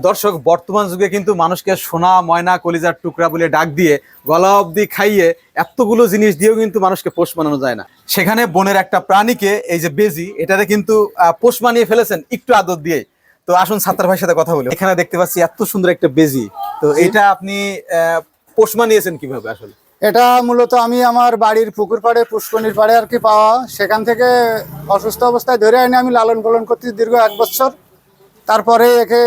দর্শক, বর্তমান যুগে কিন্তু মানুষকে সোনা ময়না কলিজার টুকরা বলে ডাক দিয়ে গলা অবধি খাইয়ে এতগুলো জিনিস দিয়েও কিন্তু মানুষকে পোষ মানানো যায় না। সেখানে বনের একটা প্রাণীকে, এই যে বেজি, এটারে কিন্তু পোষ মানিয়ে ফেলেছেন একটু আদর দিয়ে। তো আসুন সাত্তার ভাইয়ের সাথে কথা বলি। এখানে দেখতে পাচ্ছি এত সুন্দর একটা বেজি, তো এটা আপনি পোষ মানিয়েছেন কিভাবে আসলে? এটা মূলত আমি আমার বাড়ির পুকুর পাড়ে, পুষ্করণীর পাড়ে আর কি পাওয়া, সেখান থেকে অসুস্থ অবস্থায় ধরে আনি আমি লালন পালন করতে দীর্ঘ 1 বছর। তারপরে একে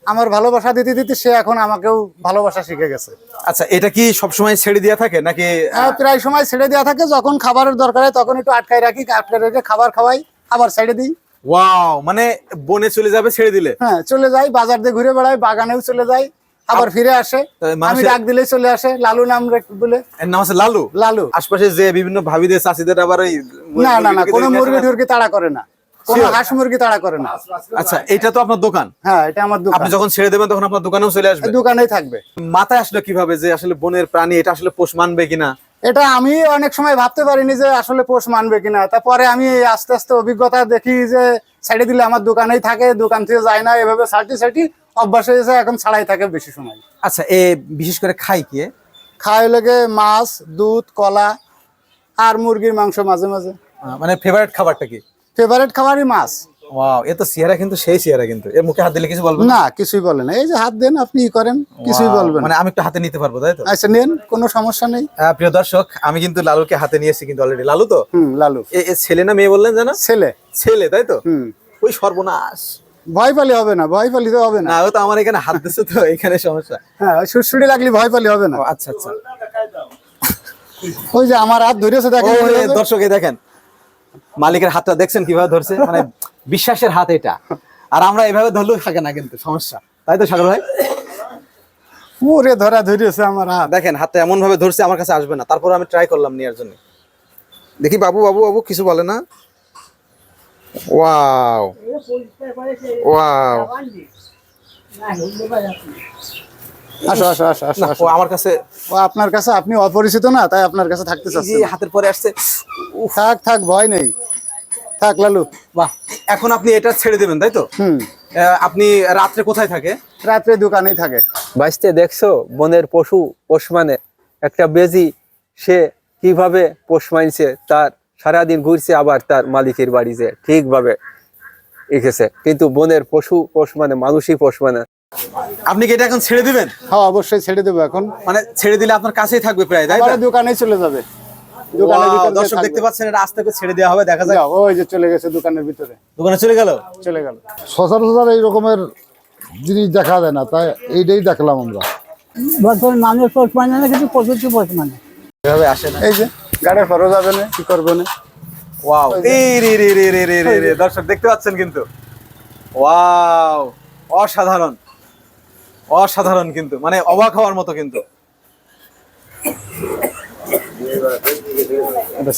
আমার ভালোবাসা দিতে দিতে সে এখন আমাকেও ভালোবাসা শিখে গেছে। আচ্ছা, এটা কি সবসময় ছেড়ে দেওয়া থাকে নাকি? প্রায় সময় ছেড়ে দেওয়া থাকে, যখন খাবারের দরকার হয় তখন একটু আটকায় রাখি, আটকায় রেখে খাবার খাওয়াই, আবার ছেড়ে দিই। ওয়াও, মানে বনে চলে যাবে ছেড়ে দিলে? হ্যাঁ, চলে যাই, বাজার দিয়ে ঘুরে বেড়াই, বাগানেও চলে যাই, আবার ফিরে আসে। আমি ডাক দিলেই চলে আসে। লালু নাম বলে। এর নাম আছে লালু? লালু। আশপাশে যে বিভিন্ন ভাবিদের চাষিদের আবার ওই না না না, কোনো মুরগি টুরগি তাড়া করে না, কোনো হাঁস মুরগি তাড়া করে না। আচ্ছা, এটা তো আপনার দোকান? হ্যাঁ, এটা আমার দোকান। আপনি যখন ছেড়ে দেবেন তখন আপনার দোকানেও চলে আসবে? দোকানেই থাকবে। মাথায় আসলে কিভাবে যে আসলে বনের প্রাণী এটা আসলে পোষ মানবে কিনা? এটা আমি অনেক সময় ভাবতে পারিনি যে আসলে পোষ মানবে কিনা। তারপরে আমি আস্তে আস্তে অভিজ্ঞতা দেখি যে ছেড়ে দিলে আমার দোকানেই থাকে, দোকান থেকে যায় না, এভাবে সার্টি অভ্যাস হয়ে যায়, এখন ছাড়াই থাকে বেশি সময়। আচ্ছা, এ বিশেষ করে খাই কি? খাওয়া লাগে মাছ, দুধ, কলা আর মুরগির মাংস মাঝে মাঝে। মানে ফেভারিট খাবারটা কি? ফেভারিট খাবারই মাছ। ওয়াও, এ তো চেহারা কিন্তু সেই চেহারা, কিন্তু এর মুখে হাত দিলে কিছু বলবেন না? কিছুই বলে না, এই যে হাত দেন আপনি করেন, কিছুই বলবেন। মানে আমি একটু হাতে নিতে পারবো, তাই তো? আচ্ছা, নেন, কোনো সমস্যা নেই। প্রিয় দর্শক, আমি কিন্তু লালুকে হাতে নিয়েছি কিন্তু অলরেডি। লালু তো? লালু। এ ছেলে না মেয়ে বললেন জানা? ছেলে। ছেলে, তাই তো? ওই সর্বনাশ, ভয় পালি হবে না, ভয় পালিতে হবে না। না, ও তো আমার এখানে হাত দিচ্ছে, তো এখানে সমস্যা। হ্যাঁ, সুড়সুড়ি লাগলে ভয় পালি হবে না। আচ্ছা আচ্ছা, ওই যে আমার হাত ধরেছে, দেখেন দর্শক, এই দেখেন মালিকের হাতটা দেখছেন কিভাবে ধরছে, মানে বিশ্বাসের হাত এটা। আর আমরা এভাবে ধরলেও থাকে না কিন্তু সমস্যা, তাই তো সাগর ভাই? ওরে ধরা ধরেছে আমার হাত, দেখেন হাতটা এমন ভাবে ধরছে, আমার কাছে আসবে না, তারপর আমি ট্রাই করলাম নেওয়ার জন্য। দেখি, বাবু বাবু বাবু, কিছু বলে না? ওয়াও ওয়াও, আসো আসো আসো আসো আসো। আমার কাছে, ও আপনার কাছে, আপনি অপরিচিত না, তাই আপনার কাছে থাকতে চাচ্ছি। হাতের পরে আসছে। থাক থাক, ভয় নেই, থাক লালু। বাহ, এখন আপনি এটা ছেড়ে দেবেন, তাই তো? আপনি রাত্রে কোথায় থাকে? রাত্রে দোকানেই থাকে। বাইসতে দেখছো বনের পশু পোষ মানে একটা বেজি, সে কিভাবে পোষ মানছে, তার সারাদিন ঘুরছে, আবার তার মালিকের বাড়ি যে ঠিকভাবে এঁকেছে। কিন্তু বনের পশু পোষ মানে মানুষই পোষ মানে। আপনি কি এটা এখন ছেড়ে দিবেন? হ্যাঁ, অবশ্যই ছেড়ে দেবো এখন। মানে ছেড়ে দিলে আপনার কাছেই থাকবে প্রায়, তাই তো? দোকানেই চলে যাবে। দর্শক দেখতে পাচ্ছেন, এটা আস্তে করে ছেড়ে দেওয়া হবে, দেখা যায়। ওই যে চলে গেছে দোকানের ভিতরে, দোকানে চলে গেল। সচরাচর এই রকমের জিনিস দেখা যায় না, তাই এইটাই দেখলাম আমরা। বর্তমানে মানুষ পোষ মানে না, কিন্তু প্রকৃতি পোষ মানে। এভাবে আসে না। এই যে গাড়ি ফরো যাবে না, কি করবে না। ওয়াও, দর্শক দেখতে পাচ্ছেন কিন্তু, ওয়াও, অসাধারণ অসাধারণ, কিন্তু মানে অবাক হওয়ার মতো কিন্তু। এটা